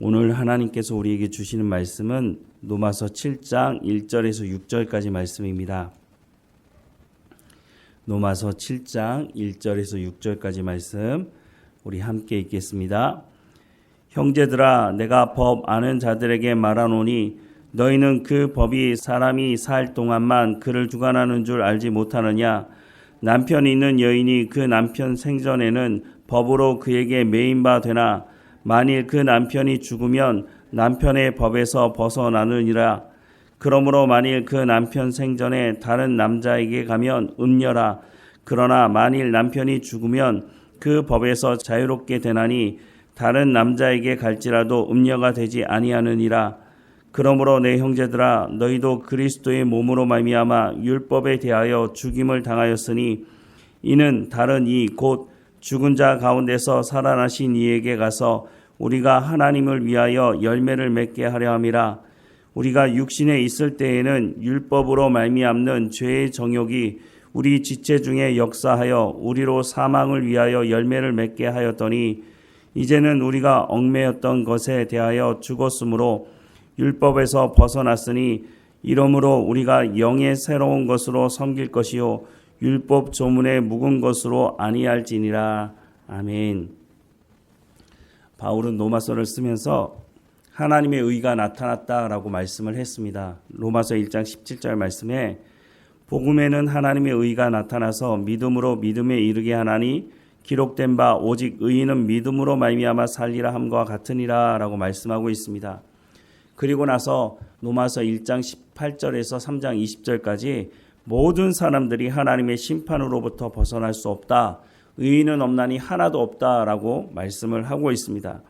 오늘 하나님께서 우리에게 주시는 말씀은 로마서 7장 1절에서 6절까지 말씀입니다. 로마서 7장 1절에서 6절까지 말씀 우리 함께 읽겠습니다. 형제들아, 내가 법 아는 자들에게 말하노니 너희는 그 법이 사람이 살 동안만 그를 주관하는 줄 알지 못하느냐? 남편이 있는 여인이 그 남편 생전에는 법으로 그에게 매인 바 되나 만일 그 남편이 죽으면 남편의 법에서 벗어나느니라. 그러므로 만일 그 남편 생전에 다른 남자에게 가면 음녀라. 그러나 만일 남편이 죽으면 그 법에서 자유롭게 되나니 다른 남자에게 갈지라도 음녀가 되지 아니하느니라. 그러므로 내 형제들아, 너희도 그리스도의 몸으로 말미암아 율법에 대하여 죽임을 당하였으니 이는 다른 이 곧 죽은 자 가운데서 살아나신 이에게 가서 우리가 하나님을 위하여 열매를 맺게 하려 함이라. 우리가 육신에 있을 때에는 율법으로 말미암는 죄의 정욕이 우리 지체 중에 역사하여 우리로 사망을 위하여 열매를 맺게 하였더니 이제는 우리가 얽매였던 것에 대하여 죽었으므로 율법에서 벗어났으니 이러므로 우리가 영의 새로운 것으로 섬길 것이요 율법 조문에 묵은 것으로 아니할지니라. 아멘. 바울은 로마서를 쓰면서 하나님의 의가 나타났다라고 말씀을 했습니다. 로마서 1장 17절 말씀에 복음에는 하나님의 의가 나타나서 믿음으로 믿음에 이르게 하나니 기록된 바 오직 의인은 믿음으로 말미암아 살리라 함과 같으니라 라고 말씀하고 있습니다. 그리고 나서 로마서 1장 18절에서 3장 20절까지 모든 사람들이 하나님의 심판으로부터 벗어날 수 없다. 의인은 없나니 하나도 없다라고 말씀을 하고 있습니다.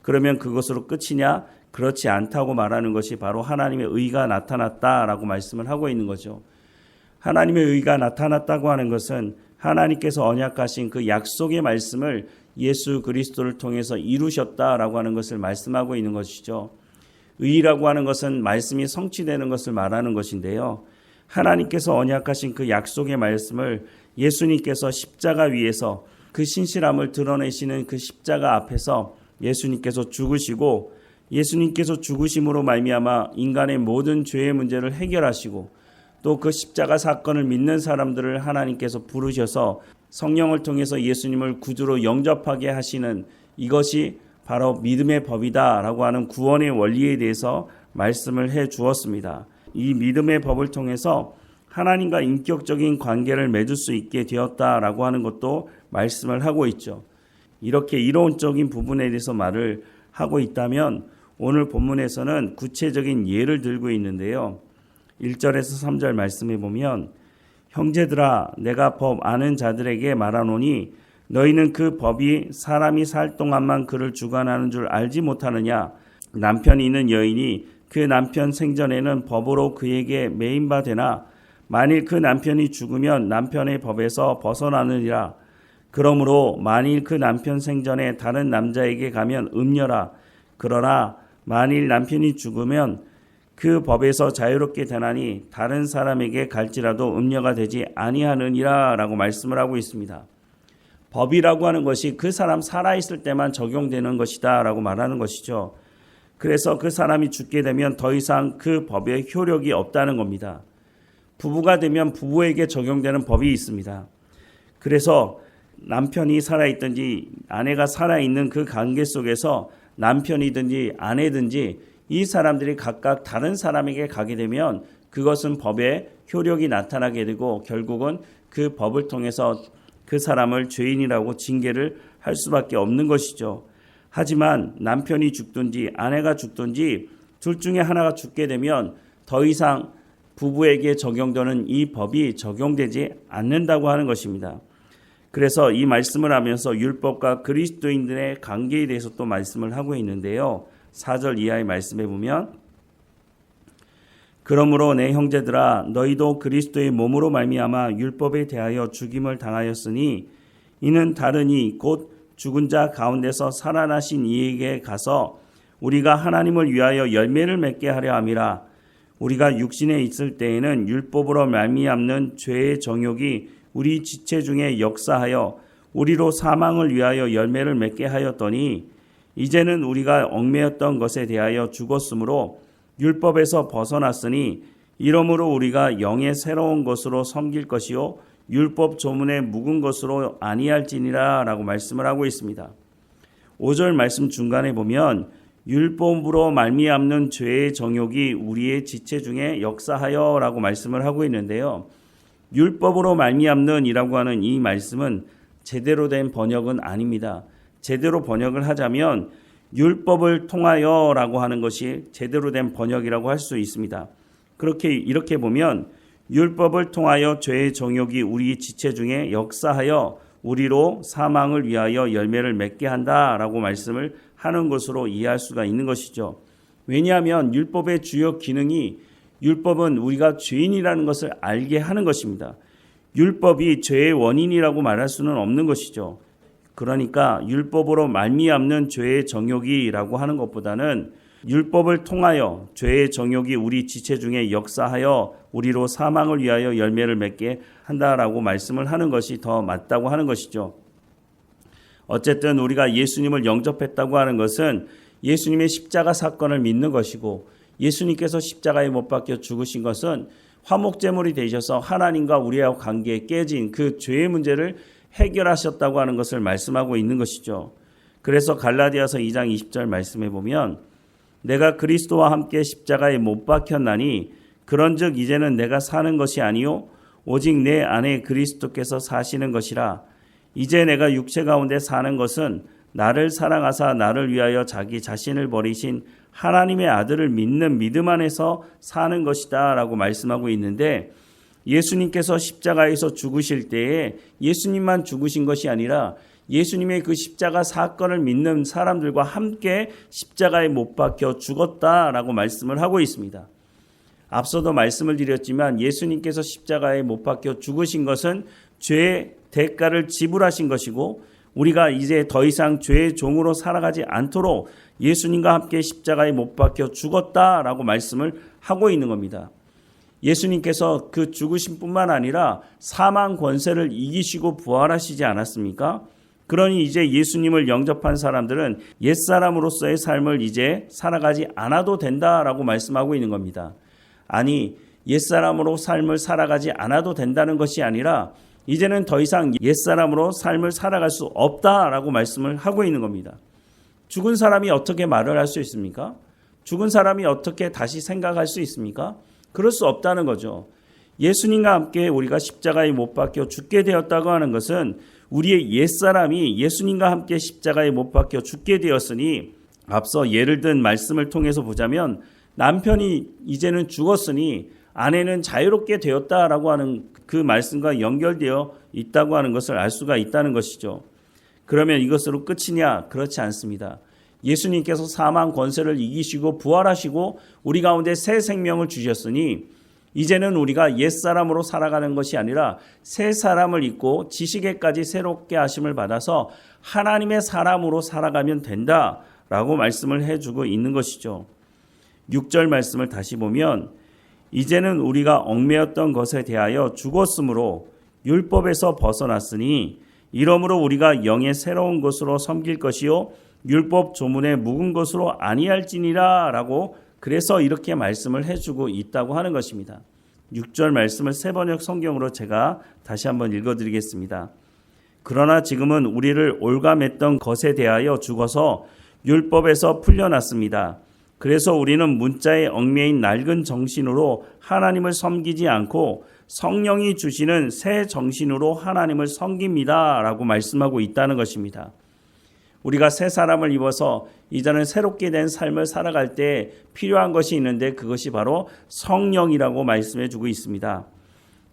그러면 그것으로 끝이냐? 그렇지 않다고 말하는 것이 바로 하나님의 의가 나타났다라고 말씀을 하고 있는 거죠. 하나님의 의가 나타났다고 하는 것은 하나님께서 언약하신 그 약속의 말씀을 예수 그리스도를 통해서 이루셨다라고 하는 것을 말씀하고 있는 것이죠. 의라고 하는 것은 말씀이 성취되는 것을 말하는 것인데요. 하나님께서 언약하신 그 약속의 말씀을 예수님께서 십자가 위에서 그 신실함을 드러내시는 그 십자가 앞에서 예수님께서 죽으시고 예수님께서 죽으심으로 말미암아 인간의 모든 죄의 문제를 해결하시고 또 그 십자가 사건을 믿는 사람들을 하나님께서 부르셔서 성령을 통해서 예수님을 구주로 영접하게 하시는 이것이 바로 믿음의 법이다라고 하는 구원의 원리에 대해서 말씀을 해 주었습니다. 이 믿음의 법을 통해서 하나님과 인격적인 관계를 맺을 수 있게 되었다라고 하는 것도 말씀을 하고 있죠. 이렇게 이론적인 부분에 대해서 말을 하고 있다면 오늘 본문에서는 구체적인 예를 들고 있는데요. 1절에서 3절 말씀에 보면 형제들아, 내가 법 아는 자들에게 말하노니 너희는 그 법이 사람이 살 동안만 그를 주관하는 줄 알지 못하느냐? 남편이 있는 여인이 그 남편 생전에는 법으로 그에게 매인 바 되나 만일 그 남편이 죽으면 남편의 법에서 벗어나느니라. 그러므로 만일 그 남편 생전에 다른 남자에게 가면 음녀라. 그러나 만일 남편이 죽으면 그 법에서 자유롭게 되나니 다른 사람에게 갈지라도 음녀가 되지 아니하느니라 라고 말씀을 하고 있습니다. 법이라고 하는 것이 그 사람 살아있을 때만 적용되는 것이다 라고 말하는 것이죠. 그래서 그 사람이 죽게 되면 더 이상 그 법의 효력이 없다는 겁니다. 부부가 되면 부부에게 적용되는 법이 있습니다. 그래서 남편이 살아있든지 아내가 살아있는 그 관계 속에서 남편이든지 아내든지 이 사람들이 각각 다른 사람에게 가게 되면 그것은 법의 효력이 나타나게 되고 결국은 그 법을 통해서 그 사람을 죄인이라고 징계를 할 수밖에 없는 것이죠. 하지만 남편이 죽든지 아내가 죽든지 둘 중에 하나가 죽게 되면 더 이상 부부에게 적용되는 이 법이 적용되지 않는다고 하는 것입니다. 그래서 이 말씀을 하면서 율법과 그리스도인들의 관계에 대해서 또 말씀을 하고 있는데요. 4절 이하의 말씀에 보면 그러므로 내 형제들아, 너희도 그리스도의 몸으로 말미암아 율법에 대하여 죽임을 당하였으니 이는 다른 이 곧 죽은 자 가운데서 살아나신 이에게 가서 우리가 하나님을 위하여 열매를 맺게 하려 함이라. 우리가 육신에 있을 때에는 율법으로 말미암는 죄의 정욕이 우리 지체 중에 역사하여 우리로 사망을 위하여 열매를 맺게 하였더니 이제는 우리가 얽매였던 것에 대하여 죽었으므로 율법에서 벗어났으니 이러므로 우리가 영의 새로운 것으로 섬길 것이요 율법 조문에 묵은 것으로 아니할지니라 라고 말씀을 하고 있습니다. 5절 말씀 중간에 보면 율법으로 말미암는 죄의 정욕이 우리의 지체 중에 역사하여 라고 말씀을 하고 있는데요. 율법으로 말미암는 이라고 하는 이 말씀은 제대로 된 번역은 아닙니다. 제대로 번역을 하자면 율법을 통하여 라고 하는 것이 제대로 된 번역이라고 할 수 있습니다. 이렇게 보면 율법을 통하여 죄의 정욕이 우리 지체 중에 역사하여 우리로 사망을 위하여 열매를 맺게 한다라고 말씀을 하는 것으로 이해할 수가 있는 것이죠. 왜냐하면 율법의 주요 기능이 율법은 우리가 죄인이라는 것을 알게 하는 것입니다. 율법이 죄의 원인이라고 말할 수는 없는 것이죠. 그러니까 율법으로 말미암는 죄의 정욕이라고 하는 것보다는 율법을 통하여 죄의 정욕이 우리 지체 중에 역사하여 우리로 사망을 위하여 열매를 맺게 한다라고 말씀을 하는 것이 더 맞다고 하는 것이죠. 어쨌든 우리가 예수님을 영접했다고 하는 것은 예수님의 십자가 사건을 믿는 것이고 예수님께서 십자가에 못 박혀 죽으신 것은 화목제물이 되셔서 하나님과 우리와 관계에 깨진 그 죄의 문제를 해결하셨다고 하는 것을 말씀하고 있는 것이죠. 그래서 갈라디아서 2장 20절 말씀해 보면 내가 그리스도와 함께 십자가에 못 박혔나니 그런즉 이제는 내가 사는 것이 아니요 오직 내 안에 그리스도께서 사시는 것이라. 이제 내가 육체 가운데 사는 것은 나를 사랑하사 나를 위하여 자기 자신을 버리신 하나님의 아들을 믿는 믿음 안에서 사는 것이다 라고 말씀하고 있는데, 예수님께서 십자가에서 죽으실 때에 예수님만 죽으신 것이 아니라 예수님의 그 십자가 사건을 믿는 사람들과 함께 십자가에 못 박혀 죽었다라고 말씀을 하고 있습니다. 앞서도 말씀을 드렸지만 예수님께서 십자가에 못 박혀 죽으신 것은 죄의 대가를 지불하신 것이고 우리가 이제 더 이상 죄의 종으로 살아가지 않도록 예수님과 함께 십자가에 못 박혀 죽었다라고 말씀을 하고 있는 겁니다. 예수님께서 그 죽으심뿐만 아니라 사망 권세를 이기시고 부활하시지 않았습니까? 그러니 이제 예수님을 영접한 사람들은 옛사람으로서의 삶을 이제 살아가지 않아도 된다라고 말씀하고 있는 겁니다. 아니, 옛사람으로 삶을 살아가지 않아도 된다는 것이 아니라 이제는 더 이상 옛사람으로 삶을 살아갈 수 없다라고 말씀을 하고 있는 겁니다. 죽은 사람이 어떻게 말을 할 수 있습니까? 죽은 사람이 어떻게 다시 생각할 수 있습니까? 그럴 수 없다는 거죠. 예수님과 함께 우리가 십자가에 못 박혀 죽게 되었다고 하는 것은 우리의 옛사람이 예수님과 함께 십자가에 못 박혀 죽게 되었으니, 앞서 예를 든 말씀을 통해서 보자면 남편이 이제는 죽었으니 아내는 자유롭게 되었다라고 하는 그 말씀과 연결되어 있다고 하는 것을 알 수가 있다는 것이죠. 그러면 이것으로 끝이냐? 그렇지 않습니다. 예수님께서 사망 권세를 이기시고 부활하시고 우리 가운데 새 생명을 주셨으니 이제는 우리가 옛사람으로 살아가는 것이 아니라 새 사람을 입고 지식에까지 새롭게 하심을 받아서 하나님의 사람으로 살아가면 된다라고 말씀을 해주고 있는 것이죠. 6절 말씀을 다시 보면 이제는 우리가 얽매였던 것에 대하여 죽었으므로 율법에서 벗어났으니 이러므로 우리가 영의 새로운 것으로 섬길 것이요 율법 조문에 묵은 것으로 아니할지니라 라고, 그래서 이렇게 말씀을 해주고 있다고 하는 것입니다. 6절 말씀을 새번역 성경으로 제가 다시 한번 읽어드리겠습니다. 그러나 지금은 우리를 올감했던 것에 대하여 죽어서 율법에서 풀려났습니다. 그래서 우리는 문자에 얽매인 낡은 정신으로 하나님을 섬기지 않고 성령이 주시는 새 정신으로 하나님을 섬깁니다 라고 말씀하고 있다는 것입니다. 우리가 새 사람을 입어서 이제는 새롭게 된 삶을 살아갈 때 필요한 것이 있는데 그것이 바로 성령이라고 말씀해 주고 있습니다.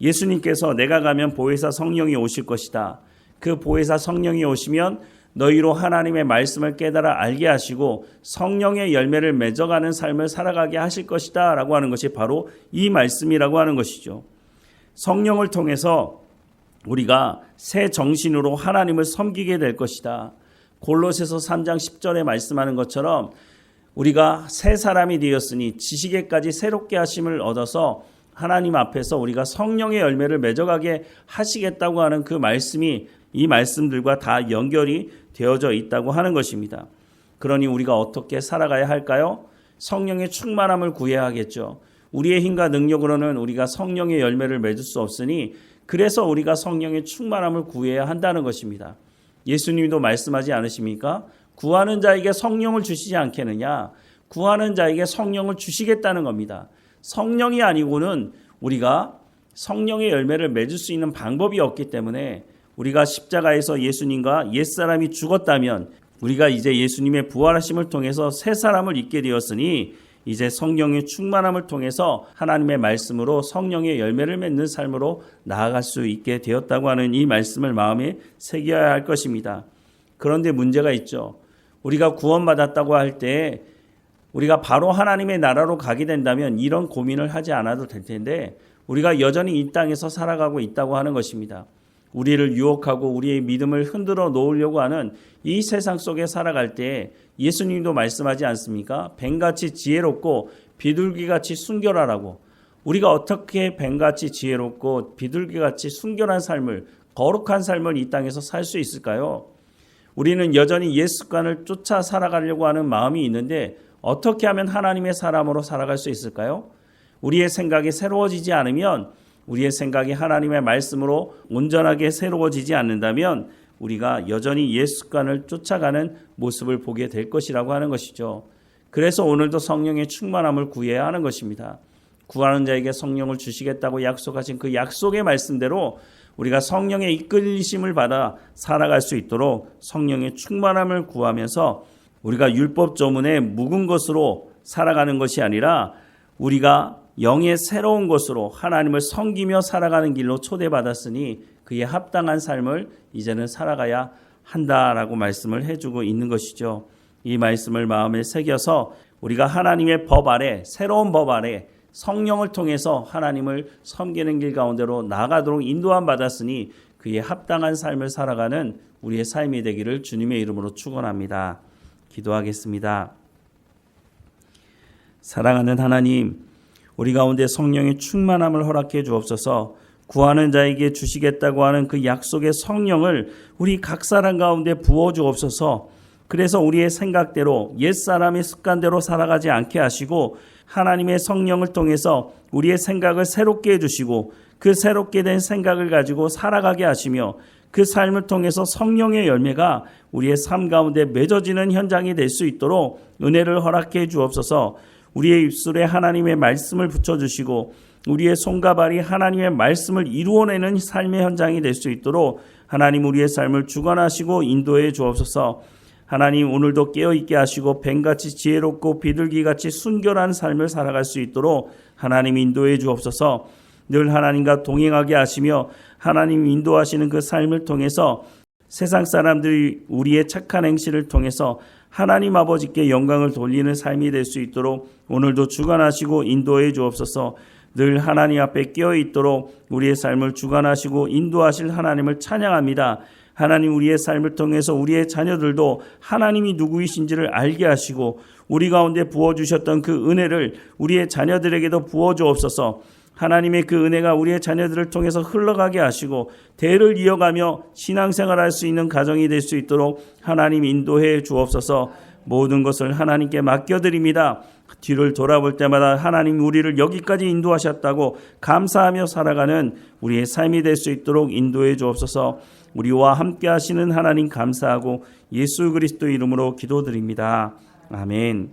예수님께서 내가 가면 보혜사 성령이 오실 것이다. 그 보혜사 성령이 오시면 너희로 하나님의 말씀을 깨달아 알게 하시고 성령의 열매를 맺어가는 삶을 살아가게 하실 것이다 라고 하는 것이 바로 이 말씀이라고 하는 것이죠. 성령을 통해서 우리가 새 정신으로 하나님을 섬기게 될 것이다. 골로새서 3장 10절에 말씀하는 것처럼 우리가 새 사람이 되었으니 지식에까지 새롭게 하심을 얻어서 하나님 앞에서 우리가 성령의 열매를 맺어가게 하시겠다고 하는 그 말씀이 이 말씀들과 다 연결이 되어져 있다고 하는 것입니다. 그러니 우리가 어떻게 살아가야 할까요? 성령의 충만함을 구해야 하겠죠. 우리의 힘과 능력으로는 우리가 성령의 열매를 맺을 수 없으니 그래서 우리가 성령의 충만함을 구해야 한다는 것입니다. 예수님도 말씀하지 않으십니까? 구하는 자에게 성령을 주시지 않겠느냐? 구하는 자에게 성령을 주시겠다는 겁니다. 성령이 아니고는 우리가 성령의 열매를 맺을 수 있는 방법이 없기 때문에 우리가 십자가에서 예수님과 옛사람이 죽었다면 우리가 이제 예수님의 부활하심을 통해서 새 사람을 잊게 되었으니 이제 성령의 충만함을 통해서 하나님의 말씀으로 성령의 열매를 맺는 삶으로 나아갈 수 있게 되었다고 하는 이 말씀을 마음에 새겨야 할 것입니다. 그런데 문제가 있죠. 우리가 구원받았다고 할 때 우리가 바로 하나님의 나라로 가게 된다면 이런 고민을 하지 않아도 될 텐데 우리가 여전히 이 땅에서 살아가고 있다고 하는 것입니다. 우리를 유혹하고 우리의 믿음을 흔들어 놓으려고 하는 이 세상 속에 살아갈 때 예수님도 말씀하지 않습니까? 뱀같이 지혜롭고 비둘기같이 순결하라고. 우리가 어떻게 뱀같이 지혜롭고 비둘기같이 순결한 삶을, 거룩한 삶을 이 땅에서 살 수 있을까요? 우리는 여전히 옛 습관을 쫓아 살아가려고 하는 마음이 있는데 어떻게 하면 하나님의 사람으로 살아갈 수 있을까요? 우리의 생각이 새로워지지 않으면, 우리의 생각이 하나님의 말씀으로 온전하게 새로워지지 않는다면 우리가 여전히 옛 습관을 쫓아가는 모습을 보게 될 것이라고 하는 것이죠. 그래서 오늘도 성령의 충만함을 구해야 하는 것입니다. 구하는 자에게 성령을 주시겠다고 약속하신 그 약속의 말씀대로 우리가 성령의 이끌리심을 받아 살아갈 수 있도록 성령의 충만함을 구하면서 우리가 율법 조문에 묵은 것으로 살아가는 것이 아니라 우리가 영의 새로운 것으로 하나님을 섬기며 살아가는 길로 초대받았으니 그에 합당한 삶을 이제는 살아가야 한다라고 말씀을 해주고 있는 것이죠. 이 말씀을 마음에 새겨서 우리가 하나님의 법 아래, 새로운 법 아래 성령을 통해서 하나님을 섬기는 길 가운데로 나아가도록 인도함 받았으니 그에 합당한 삶을 살아가는 우리의 삶이 되기를 주님의 이름으로 축원합니다. 기도하겠습니다. 사랑하는 하나님, 우리 가운데 성령의 충만함을 허락해 주옵소서. 구하는 자에게 주시겠다고 하는 그 약속의 성령을 우리 각 사람 가운데 부어 주옵소서. 그래서 우리의 생각대로 옛사람의 습관대로 살아가지 않게 하시고 하나님의 성령을 통해서 우리의 생각을 새롭게 해주시고 그 새롭게 된 생각을 가지고 살아가게 하시며 그 삶을 통해서 성령의 열매가 우리의 삶 가운데 맺어지는 현장이 될 수 있도록 은혜를 허락해 주옵소서. 우리의 입술에 하나님의 말씀을 붙여주시고 우리의 손과 발이 하나님의 말씀을 이루어내는 삶의 현장이 될 수 있도록 하나님 우리의 삶을 주관하시고 인도해 주옵소서. 하나님 오늘도 깨어있게 하시고 뱀같이 지혜롭고 비둘기같이 순결한 삶을 살아갈 수 있도록 하나님 인도해 주옵소서. 늘 하나님과 동행하게 하시며 하나님 인도하시는 그 삶을 통해서 세상 사람들이 우리의 착한 행실을 통해서 하나님 아버지께 영광을 돌리는 삶이 될 수 있도록 오늘도 주관하시고 인도해 주옵소서. 늘 하나님 앞에 깨어있도록 우리의 삶을 주관하시고 인도하실 하나님을 찬양합니다. 하나님 우리의 삶을 통해서 우리의 자녀들도 하나님이 누구이신지를 알게 하시고 우리 가운데 부어주셨던 그 은혜를 우리의 자녀들에게도 부어주옵소서. 하나님의 그 은혜가 우리의 자녀들을 통해서 흘러가게 하시고 대를 이어가며 신앙생활할 수 있는 가정이 될 수 있도록 하나님 인도해 주옵소서. 모든 것을 하나님께 맡겨드립니다. 뒤를 돌아볼 때마다 하나님 우리를 여기까지 인도하셨다고 감사하며 살아가는 우리의 삶이 될 수 있도록 인도해 주옵소서. 우리와 함께 하시는 하나님 감사하고 예수 그리스도 이름으로 기도드립니다. 아멘.